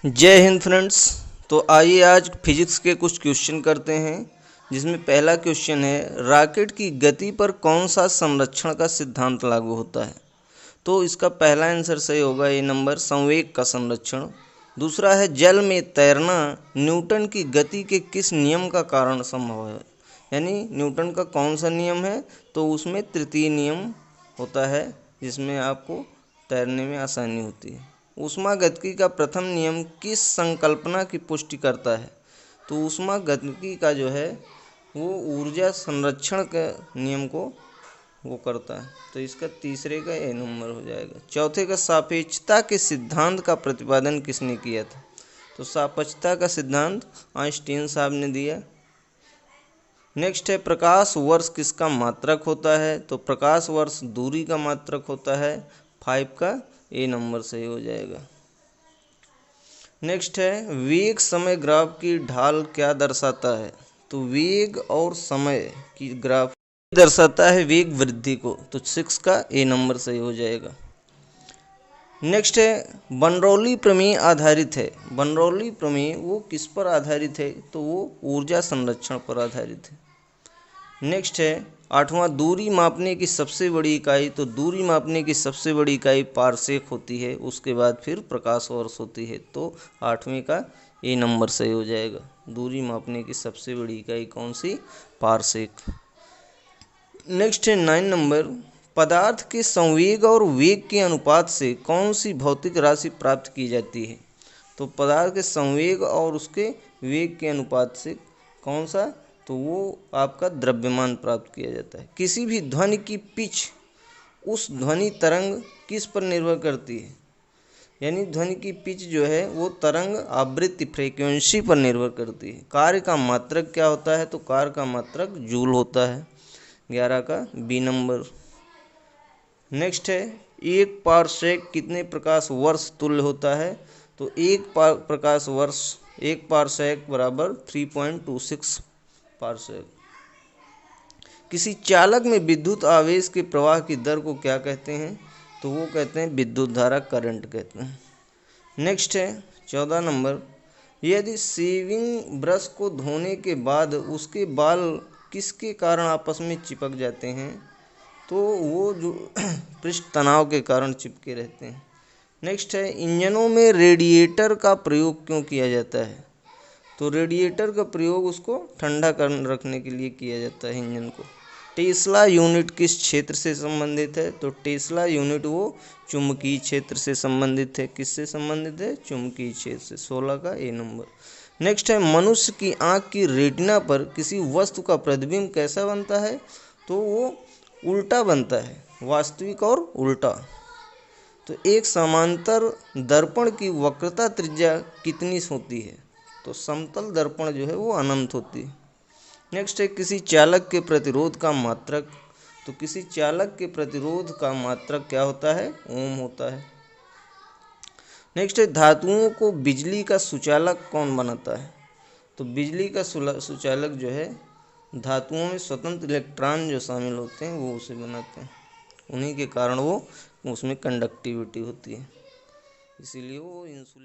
जय हिंद फ्रेंड्स। तो आइए आज फिजिक्स के कुछ क्वेश्चन करते हैं, जिसमें पहला क्वेश्चन है रॉकेट की गति पर कौन सा संरक्षण का सिद्धांत लागू होता है। तो इसका पहला आंसर सही होगा ए नंबर, संवेग का संरक्षण। दूसरा है जल में तैरना न्यूटन की गति के किस नियम का कारण संभव है, यानी न्यूटन का कौन सा नियम है, तो उसमें तृतीय नियम होता है जिसमें आपको तैरने में आसानी होती है। ऊष्मागतिकी का प्रथम नियम किस संकल्पना की पुष्टि करता है, तो ऊष्मागतिकी का जो है वो ऊर्जा संरक्षण के नियम को वो करता है। तो इसका तीसरे का ए नंबर हो जाएगा। चौथे का सापेक्षता के सिद्धांत का प्रतिपादन किसने किया था, तो सापेक्षता का सिद्धांत आइंस्टीन साहब ने दिया। नेक्स्ट है प्रकाश वर्ष किसका मात्रक होता है, तो प्रकाश वर्ष दूरी का मात्रक होता है। 5 का ए नंबर सही हो जाएगा। नेक्स्ट है वेग समय ग्राफ की ढाल क्या दर्शाता है, तो वेग और समय की ग्राफ दर्शाता है वेग वृद्धि को, तो 6 का ए नंबर सही हो जाएगा। नेक्स्ट है बर्नौली प्रमेय आधारित है। बर्नौली प्रमेय वो किस पर आधारित है, तो वो ऊर्जा संरक्षण पर आधारित है। नेक्स्ट है आठवां दूरी मापने की सबसे बड़ी इकाई, तो दूरी मापने की सबसे बड़ी इकाई पारसेक होती है, उसके बाद फिर प्रकाश वर्ष होती है, तो 8वें का ए नंबर सही हो जाएगा। दूरी मापने की सबसे बड़ी इकाई कौन सी, पारसेक। नेक्स्ट है 9 नंबर, पदार्थ के संवेग और वेग के अनुपात से कौन सी भौतिक राशि प्राप्त की जाती है, तो पदार्थ के संवेग और उसके वेग के अनुपात से कौन सा, तो वो आपका द्रव्यमान प्राप्त किया जाता है। किसी भी ध्वनि की पिच उस ध्वनि तरंग किस पर निर्भर करती है, यानी ध्वनि की पिच जो है वो तरंग आवृत्ति फ्रीक्वेंसी पर निर्भर करती है। कार्य का मात्रक क्या होता है, तो कार्य का मात्रक जूल होता है। 11 का बी नंबर। नेक्स्ट है एक पारसेक कितने प्रकाश वर्ष तुल्य होता है, तो प्रकाश वर्ष एक पारसेक बराबर 3.26 पारसेक। किसी चालक में विद्युत आवेश के प्रवाह की दर को क्या कहते हैं, तो वो कहते हैं विद्युत धारा, करंट कहते हैं। नेक्स्ट है 14 नंबर, यदि शेविंग ब्रश को धोने के बाद उसके बाल किसके कारण आपस में चिपक जाते हैं, तो वो जो पृष्ठ तनाव के कारण चिपके रहते हैं। नेक्स्ट है इंजनों में रेडिएटर का प्रयोग क्यों किया जाता है, तो रेडिएटर का प्रयोग उसको ठंडा कर रखने के लिए किया जाता है इंजन को। टेस्ला यूनिट किस क्षेत्र से संबंधित है, तो टेस्ला यूनिट वो चुंबकीय क्षेत्र से संबंधित है। किससे संबंधित है, चुंबकीय क्षेत्र से। 16 का ए नंबर। नेक्स्ट है मनुष्य की आँख की रेटिना पर किसी वस्तु का प्रतिबिंब कैसा बनता है, तो वो उल्टा बनता है, वास्तविक और उल्टा। तो एक समांतर दर्पण की वक्रता त्रिज्या कितनी होती है, तो समतल दर्पण जो है वो अनंत होती है। नेक्स्ट है किसी चालक के प्रतिरोध का मात्रक, तो किसी चालक के प्रतिरोध का मात्रक क्या होता है, ओम होता है। नेक्स्ट है धातुओं को बिजली का सुचालक कौन बनाता है, तो बिजली का सुचालक जो है धातुओं में स्वतंत्र इलेक्ट्रॉन जो शामिल होते हैं वो उसे बनाते हैं, उन्हीं के कारण वो उसमें कंडक्टिविटी होती है, इसीलिए वो इंसुलेट